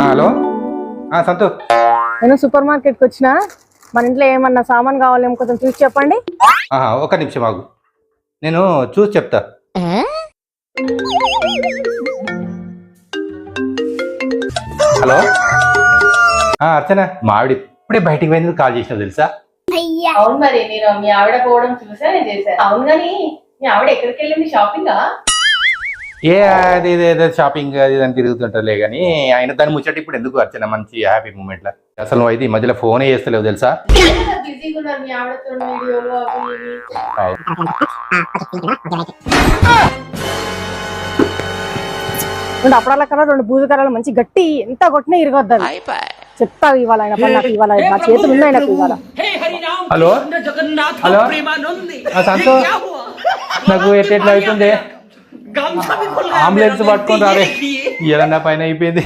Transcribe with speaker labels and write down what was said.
Speaker 1: Hello సంతు.
Speaker 2: నేను super మార్కెట్కి వచ్చిన. మన ఇంట్లో ఏమన్నా సామాన్ కావాలేమో కొంచెం చూసి చెప్పండి.
Speaker 1: ఒక నిమిషం ఆగు, నేను చూసి చెప్తా. హలో అర్చన, మా ఆవిడ ఇప్పుడే బయటికి పోయింది, కాల్ చేసినా తెలుసా?
Speaker 3: అవును, మరి నేను మీ ఆవిడ పోవడం చూసా నేను చేశాను. అవును కానీ మీ ఆవిడ ఎక్కడికి వెళ్ళింది? షాపింగా?
Speaker 1: అది ఏదో షాపింగ్ అది అని తిరుగుతుంటలే కానీ ఆయన దాని ముచ్చట ఇప్పుడు ఎందుకు అర్చన, మంచి హ్యాపీ మూమెంట్ లా. అసలు నువ్వు అయితే ఈ మధ్యలో ఫోనే చేస్తలేవు తెలుసా?
Speaker 3: బిజీగా ఉన్నారు మీ ఆవిడతో వీడియోలు అవి ఇవి.
Speaker 2: అప్పుడల్లా కన్నా 2 బూజుకరాలు మంచి గట్టి ఎంత కొట్టినా ఇరగొద్దు. చెప్తా ఇవాళ ఆయన పని, నాకు ఇవాళ నా చేతులు ఉన్నాయి నాకు ఇవాళ.
Speaker 1: హలో హలో సంతో, నాకు ఎట్లా అవుతుంది, అంబులెన్స్ పట్టుకొని రాలే, ఏదన్నా పైన అయిపోయింది.